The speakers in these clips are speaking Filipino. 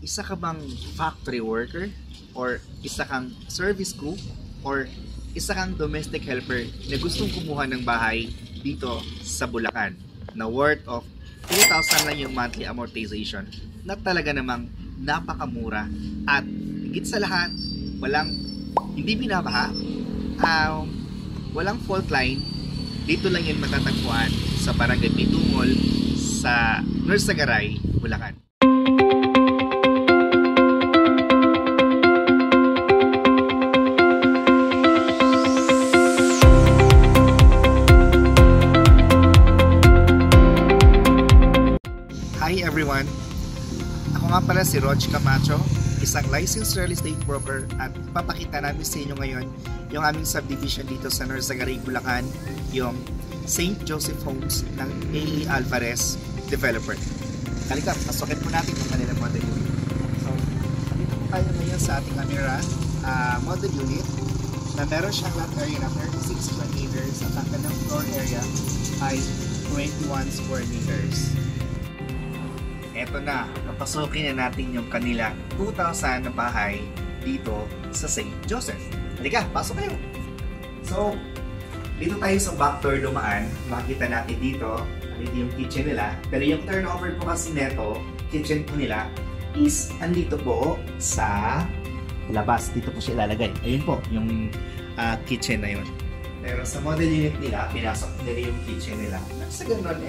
isa ka bang factory worker? Or isa kang service crew? Or isa kang domestic helper na gustong kumuha ng bahay dito sa Bulacan na worth of 2,000 lang yung monthly amortization na talaga namang napakamura at higit sa lahat hindi binabaha, walang fault line. Dito lang yan matatagpuan sa Barangay Pitungol sa Norsagaray, Bulacan. Hi everyone! Ako nga pala si Rog Camacho, isang licensed real estate broker, at papakita namin sa inyo ngayon yung aming subdivision dito sa Norsagaray, Bulacan, yung St. Joseph Homes ng A.E. Alvarez Developer. Halika, pasukin po natin yung kanilang model unit. So, dito po tayo ngayon sa ating Amira model unit na meron siyang lot area na 36 square meters at ang kanyang floor area ay 21 square meters. Eto na, napasukin na natin yung kanila 2,000 na bahay dito sa St. Joseph. Halika, pasok kayo! So, dito tayo sa back door dumaan. Makikita natin dito, yung kitchen nila. Pero yung turnover po kasi neto, kitchen po nila, is andito po sa labas. Dito po siya ilalagay. Ayun po, yung kitchen na yun. Pero sa model unit nila, pinasok nila yung kitchen nila. Sa ganun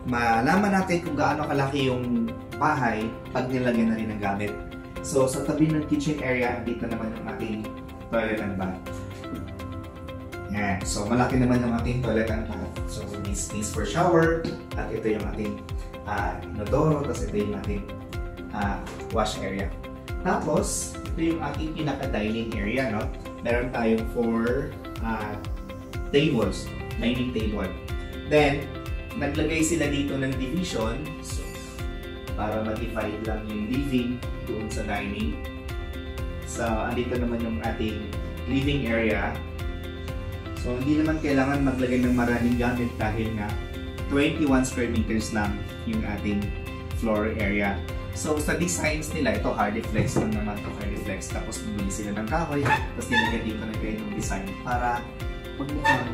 malaman natin kung gaano kalaki yung bahay pag nilagyan na rin ng gamit. So, sa tabi ng kitchen area, dito naman yung ating toilet and bath. Yan. So, malaki naman yung ating toilet and bath. So, may space for shower. At ito yung ating inodoro. Tapos ito yung ating wash area. Tapos, ito yung ating pinaka-dining area. No? Meron tayong 4 tables. Dining table. Then, naglagay sila dito ng division. So, para ma-divide lang yung living doon sa dining. So, andito naman yung ating living area. So, hindi naman kailangan maglagay ng maraming gamit dahil nga 21 square meters lang yung ating floor area. So, sa designs nila, ito Hardiflex lang naman ito, Hardiflex. Tapos, bumili sila ng kahoy. Tapos, nilagay dito na kayo ng design para magmukhang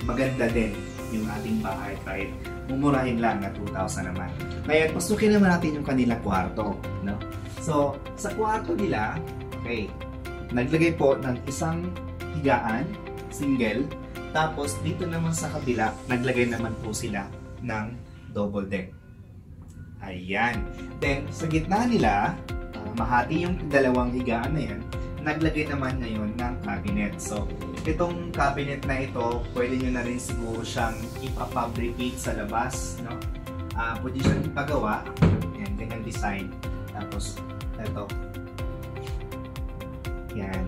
maganda din yung ating bahay kahit mumurahin lang na 2,000 naman. Ngayon, pasukin naman natin yung kanilang kwarto. No? So, sa kwarto nila, okay, naglagay po ng isang higaan, single. Tapos, dito naman sa kabila, naglagay naman po sila ng double deck. Ayan. Then, sa gitna nila, mahati yung dalawang higaan na yan, naglagay naman ngayon ng cabinet. So, itong cabinet na ito, pwede nyo na rin siguro siyang ipafabricate sa labas. No? Pwede siyang ipagawa. Yan, ganyan design. Tapos, ito. Yan.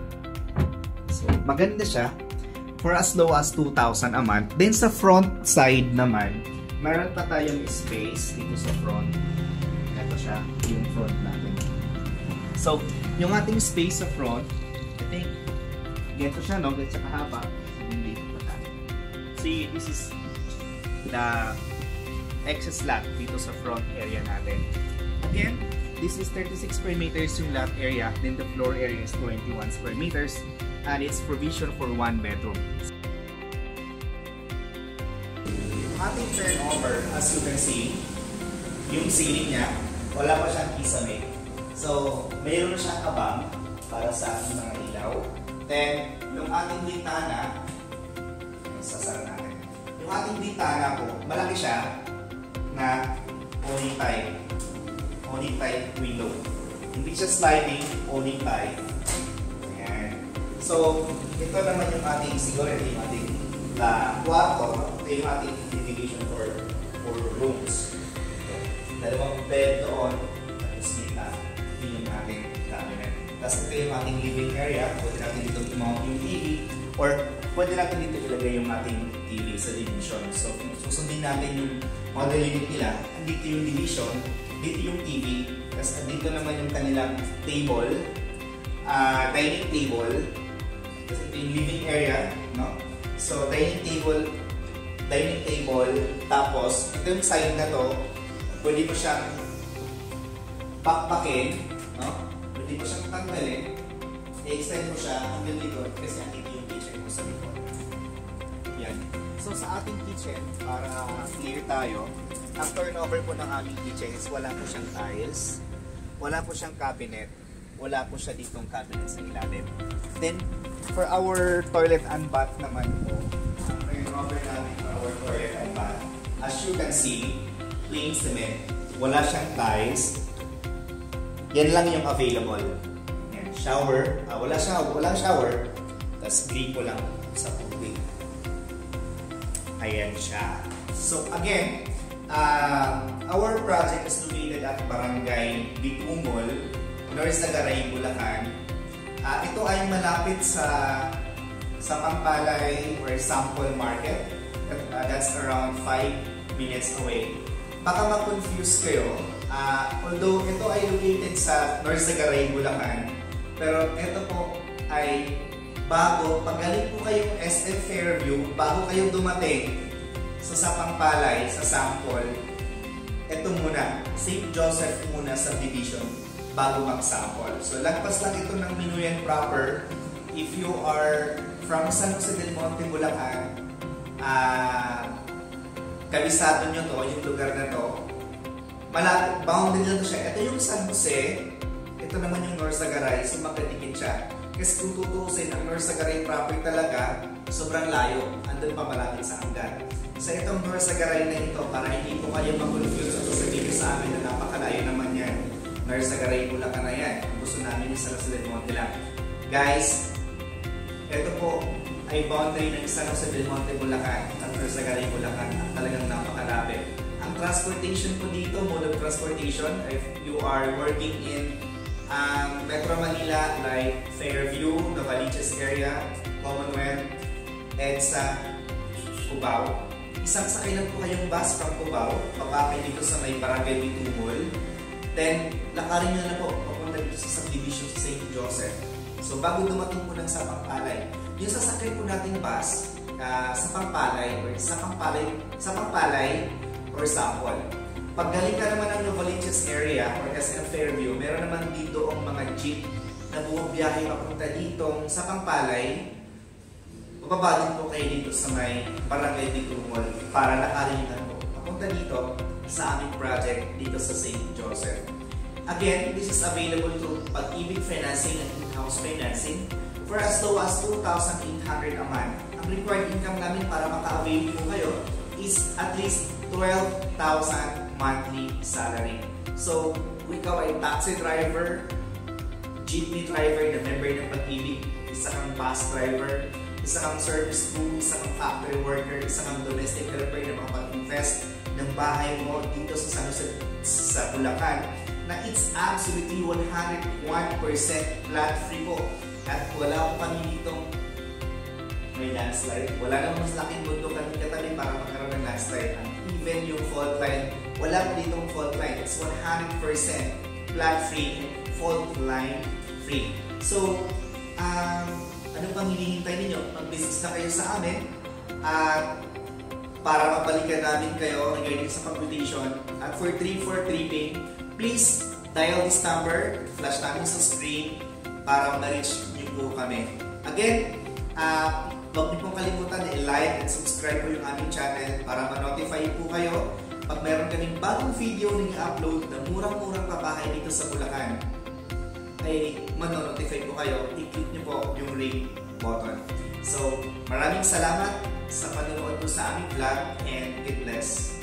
So, maganda siya. For as low as 2,000 a month. Then, sa front side naman, meron pa tayong space dito sa front. Ito siya, yung front natin. So, yung ating space sa front, I think, ganito siya, no? Ganito siya kahaba. See, this is the excess lot dito sa front area natin. Again, this is 36 square meters yung lot area. Then the floor area is 21 square meters. And it's provision for 1 bedroom. Ating turnover, as you can see, yung ceiling niya, wala pa siyang kisame. So, mayroon na siyang abang para sa ating mga ilaw. Then, yung ating bintana, sasara natin. Yung ating bintana po, malaki siya na owning type window. Hindi siya sliding, owning type. Ayan. So, ito naman yung ating, siguro yung ating kwarto. Ito yung ating division for rooms. Dalawang bed doon, tapos dito yung ating cabinet. Tapos ito yung ating living area. Pwede natin dito i-mount yung TV or pwede natin dito ilagay yung ating TV sa division. So, kung susundin natin yung model unit nila, dito yung division, dito yung TV, tapos dito naman yung kanilang table, dining table, tapos ito yung living area, no? So, dining table, tapos ito yung side na to, pwede mo siyang bakbakin, no? Pwede mo siyang tanggalin, i-extend mo siya hanggang likod kasi andito yung kitchen mo sa likod. Yan. So sa ating kitchen, para clear tayo, ang turnover po ng aming kitchen is wala po siyang tiles, wala po siyang cabinet, wala po siya ditong cabinet sa ilalim. Then, for our toilet and bath naman po, ang turnover namin for our toilet and bath, as you can see, plain cement, wala siyang tiles, yan lang yung available. Yan, shower, walang shower, tapos gripo lang sa tubig. Ayan siya. So again, our project is located at Barangay Bitungol, North Sagaray, Bulacan. Ito ay malapit sa Pampalay or Sample Market. That's around 5 minutes away. Baka ma-confuse kayo. Although ito ay located sa North Sagaray, Bulacan, pero ito po ay bago, pagaling po kayong SM Fairview, bago kayo dumating sa Pampalay, sa Sample, ito muna, St. Joseph muna subdivision bago mag-sample. So lagpas lang ito ng Minuyan proper. If you are from San Jose del Monte, Bulacan, kabisado nyo to, yung lugar na to, bounded lang to siya. Ito yung San Jose, ito naman yung North Sagaray, so magkadikit siya. Kasi kung tutuusin, ang North Sagaray proper talaga, sobrang layo, andun pa malapit sa hanggan. Sa itong North Sagaray na ito, para hindi po kayo mag-confuse at sabihin sa amin na napakalayo naman yan. North Sagaray, Bulacan na yan. Ang gusto namin yung San Jose del Monte lang. Guys, ito po ay boundary ng San Jose del Monte, Bulacan at North Sagaray, Bulacan. Talagang napakalapit. Ang transportation po dito, mode of transportation, if you are working in Metro Manila like Fairview, Novaliches area, Commonwealth, EDSA, Cubao. Isang sakay lang po kayong bus from Cubao, papakay dito sa may Barangay Bitungol. Then, lakarin nyo na po, papunta dito sa subdivision sa St. Joseph. So, bago dumating po lang sa Pampalay, yung sasakay po nating bus sa Pampalay or sa Pampalay or Sample. Pag galing ka naman ng Novaliches area or SM Fairview, meron naman dito ang mga jeep na bumabiyahe papunta dito sa Pampalay. Bababa din po kayo dito sa may Barangay Bitungol para nakalimutan po papunta dito sa aming project dito sa St. Joseph. Again, this is available to Pag-ibig Financing and in-house financing for as low as 2,800 a month. Ang required income namin para maka-avail po kayo is at least 12,000 monthly salary. So, kung ikaw ay taxi driver, jeepney driver na member ng Pag-ibig, isa kang bus driver, isa kang service crew, isa kang factory worker, isa kang domestic helper na makapag-invest ng bahay mo dito sa San Jose, sa Bulacan, na it's absolutely 101% flat free po. At wala po kami ditong may landslide. Wala nang mas laking mundo kami katabi para magkaroon ng landslide. And even yung fault line, wala po ditong fault line. It's 100% flat free and fault line free. So, ano pang hinihintay ninyo? Mag-business na kayo sa amin at para mabalikan namin kayo regarding sa computation. At for 3-4 tripping, please dial this number, flash namin sa screen para ma-reach niyo po kami. Again, huwag niyo pong kalimutan na i-like and subscribe po yung aming channel para ma-notify po kayo pag mayroon kaming bagong video na i-upload na murang-murang pabahay dito sa Bulacan. Ay manonotify po kayo, i-click niyo po yung ring button. So, maraming salamat sa panonood po sa aming vlog and God bless.